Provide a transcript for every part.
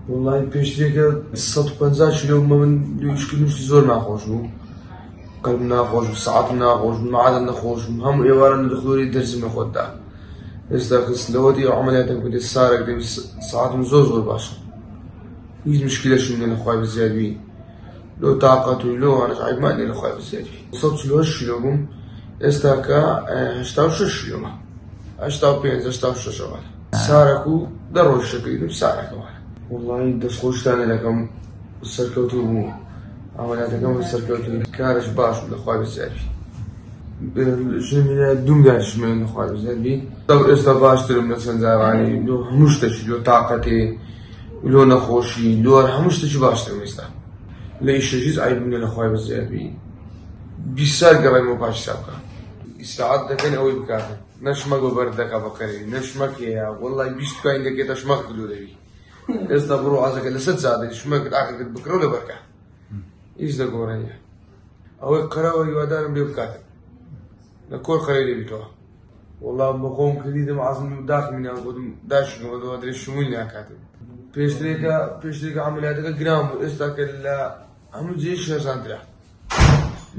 والله پێشترێکە 150 کیلۆمە من دویشکردنوشتی زۆر ناخۆش بوو، قەلب ناخۆش بوو، سەعاتم ناخۆش بوو، معدەم نەخۆش بوو، هەموو ئێوارە دەخۆری دەرزم لە خۆتدا. ئێستا خستنەوەتی عەمەلیاتێک بدێت سارێک دەبێت سەعاتم زۆر باشە، هیچ مشکلەشم نییە لەخوای بەزیادبی، لۆ تاقەت و لۆ ئەنەش عیبمان نییە لەخوای بەزیادبی. 148 کیلۆ بووم، ئێستا کە 86 کیلۆمە، 85 86 ئەوانە. سارێک و 10 ڕۆژ شەکریتم سارێکەوە. وڵڵی دەستخۆشتانە دەکەم، سەرکەوتوو بوو، عەمەلیاتەکەم سەرکەوتوو، کارش باش بوو لەخوای بەزیادبی. ژنێ دووم دانیشتمێن لەخوای بەزیادبی. ئێستا باشترم لە چەند جارانی، لۆ هەموو شتێکی، لۆ تاقەتێ، لۆ نەخۆشی، لۆ هەموو شتێکی باشترم ئێستا. لە ئیشەش هیچ عیبم نییە لەخوای بەزیادبی. 20 سال گەڕایمەوە پاش حسابکە. ئیستراحەت دەکەن ئەوەی بکاتن، نە شمەک بە بەرد دەکا بەکەرێ، نە شمەک هەیە، وەڵڵی 20 توکاین دەکێتە شمەک کلۆ دەبی. ئێستا بڕۆ ئازەکە لە 100 سادەی شمەکت ئاخرت بکڕە و لەبەرکە. هیچ دەگۆڕێنیە. ئەوەی قەراوە هیوادارم لێ بکاتن. لە کۆر خەرێ دەبیتەوە. وەڵڵا بە خۆم کردیدم عەزم داخمینیان گوتم داشکەوە درێ شمووی ناکاتن. پێشترێکە عەمەلیاتەکە گران بوو، ئێستا کە لە هەموو جێی شێرزاندرا.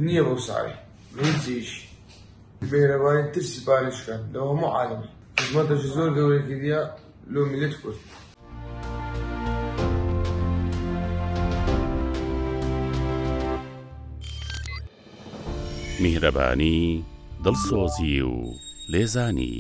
نییە بەو ساوی، هیچ جێیشی. بێرەبانی ترسی پارێزکەن لە هەموو عالەمی. خزمەتەشی زۆر گەورەی کردیە لۆ میلەت کورد. میهرەبانی، دڵسۆزی و لێزانی.